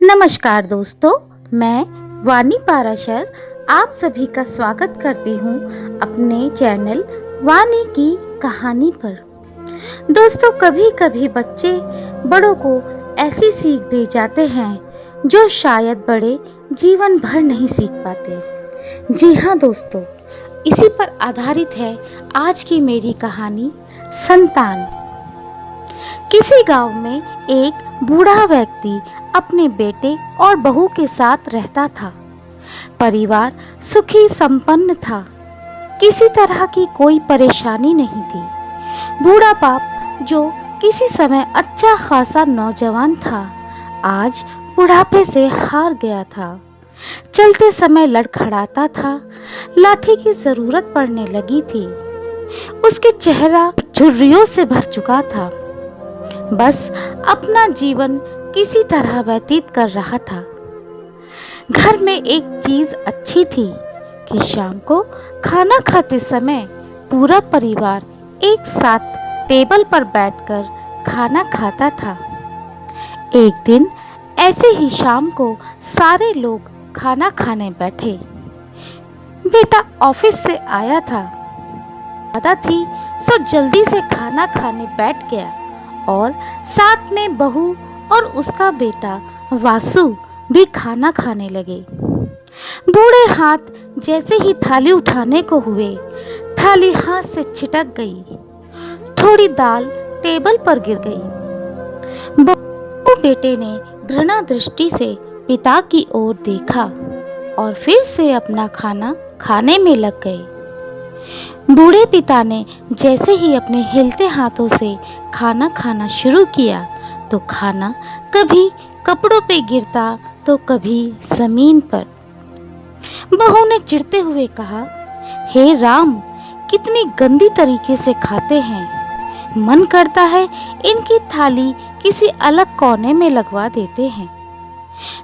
नमस्कार दोस्तों, मैं वानी पाराशर आप सभी का स्वागत करती हूँ अपने चैनल वानी की कहानी पर। दोस्तों, कभी कभी बच्चे बड़ों को ऐसी सीख दे जाते हैं जो शायद बड़े जीवन भर नहीं सीख पाते। जी हाँ दोस्तों, इसी पर आधारित है आज की मेरी कहानी संतान। किसी गांव में एक बूढ़ा व्यक्ति अपने बेटे और बहू के साथ रहता था। परिवार सुखी संपन्न था, किसी तरह की कोई परेशानी नहीं थी। बूढ़ा बाप, जो किसी समय अच्छा खासा नौजवान था, आज बुढ़ापे से हार गया था। चलते समय लड़खड़ाता था, लाठी की जरूरत पड़ने लगी थी। उसके चेहरा झुर्रियों से भर चुका था, बस अपना जीवन किसी तरह व्यतीत कर रहा था। घर में एक चीज अच्छी थी कि शाम को खाना खाते समय पूरा परिवार एक साथ टेबल पर बैठकर खाना खाता था। एक दिन ऐसे ही शाम को सारे लोग खाना खाने बैठे। बेटा ऑफिस से आया था, दादा थी सो जल्दी से खाना खाने बैठ गया और साथ में बहू और उसका बेटा वासु भी खाना खाने लगे। बूढ़े हाथ जैसे ही थाली उठाने को हुए, थाली हाथ से छिटक गई। थोड़ी दाल टेबल पर गिर गई। बहू बेटे ने घृणा दृष्टि से पिता की ओर देखा और फिर से अपना खाना खाने में लग गए। बूढ़े पिता ने जैसे ही अपने हिलते हाथों से खाना खाना शुरू किया तो खाना कभी कपड़ों पे गिरता तो कभी जमीन पर। बहू ने चिढ़ते हुए कहा, हे राम, कितनी गंदी तरीके से खाते हैं। मन करता है इनकी थाली किसी अलग कोने में लगवा देते हैं।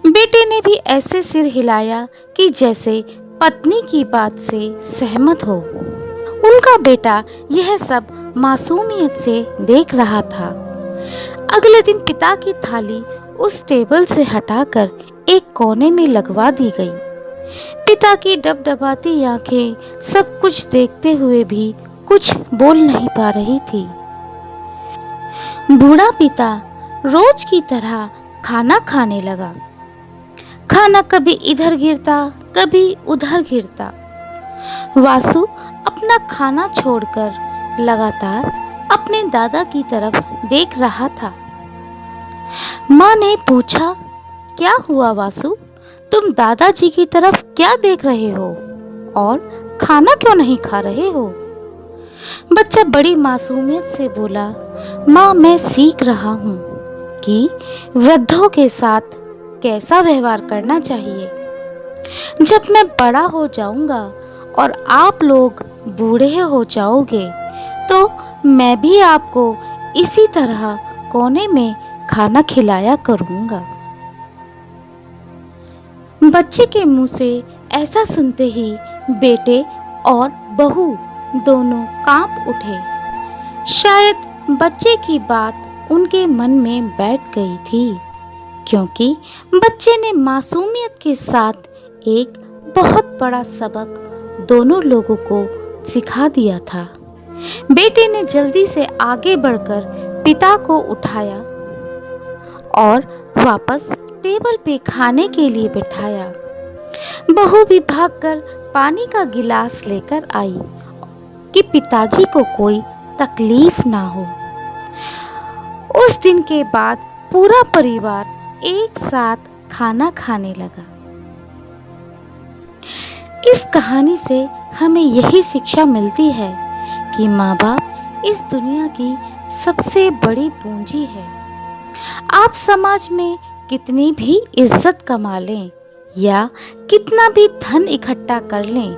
बेटे ने भी ऐसे सिर हिलाया कि जैसे पत्नी की बात से सहमत हो। उनका बेटा यह सब मासूमियत से देख रहा था। अगले दिन पिता की थाली उस टेबल से हटाकर एक कोने में लगवा दी गई। पिता की डबडबाती आंखें सब कुछ देखते हुए भी कुछ बोल नहीं पा रही थी। बूढ़ा पिता रोज की तरह खाना खाने लगा। खाना कभी इधर गिरता, कभी उधर गिरता। वासु अपना खाना छोड़कर लगातार अपने दादा की तरफ देख रहा था। माँ ने पूछा, क्या हुआ वासु, तुम दादाजी की तरफ क्या देख रहे हो और खाना क्यों नहीं खा रहे हो? बच्चा बड़ी मासूमियत से बोला, माँ, मैं सीख रहा हूँ कि वृद्धों के साथ कैसा व्यवहार करना चाहिए। जब मैं बड़ा हो जाऊंगा और आप लोग बूढ़े हो जाओगे तो मैं भी आपको इसी तरह कोने में खाना खिलाया करूंगा। बच्चे के मुंह से ऐसा सुनते ही बेटे और बहू दोनों कांप उठे। शायद बच्चे की बात उनके मन में बैठ गई थी, क्योंकि बच्चे ने मासूमियत के साथ एक बहुत बड़ा सबक दोनों लोगों को सिखा दिया था। बेटे ने जल्दी से आगे बढ़कर पिता को उठाया और वापस टेबल पे खाने के लिए बिठाया। बहू भी भागकर पानी का गिलास लेकर आई कि पिताजी को कोई तकलीफ ना हो। उस दिन के बाद पूरा परिवार एक साथ खाना खाने लगा। इस कहानी से हमें यही शिक्षा मिलती है कि माँ बाप इस दुनिया की सबसे बड़ी पूंजी है। आप समाज में कितनी भी इज्जत कमा लें या कितना भी धन इकट्ठा कर लें,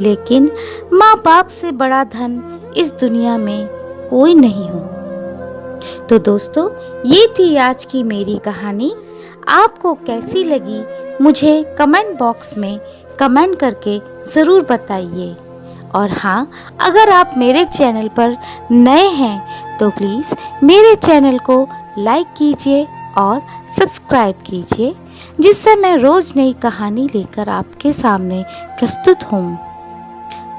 लेकिन माँ बाप से बड़ा धन इस दुनिया में कोई नहीं हो। तो दोस्तों, ये थी आज की मेरी कहानी। आपको कैसी लगी मुझे कमेंट बॉक्स में कमेंट करके ज़रूर बताइए। और हाँ, अगर आप मेरे चैनल पर नए हैं तो प्लीज़ मेरे चैनल को लाइक कीजिए और सब्सक्राइब कीजिए, जिससे मैं रोज़ नई कहानी लेकर आपके सामने प्रस्तुत हूँ।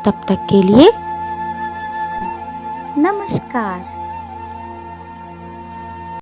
तब तक के लिए नमस्कार।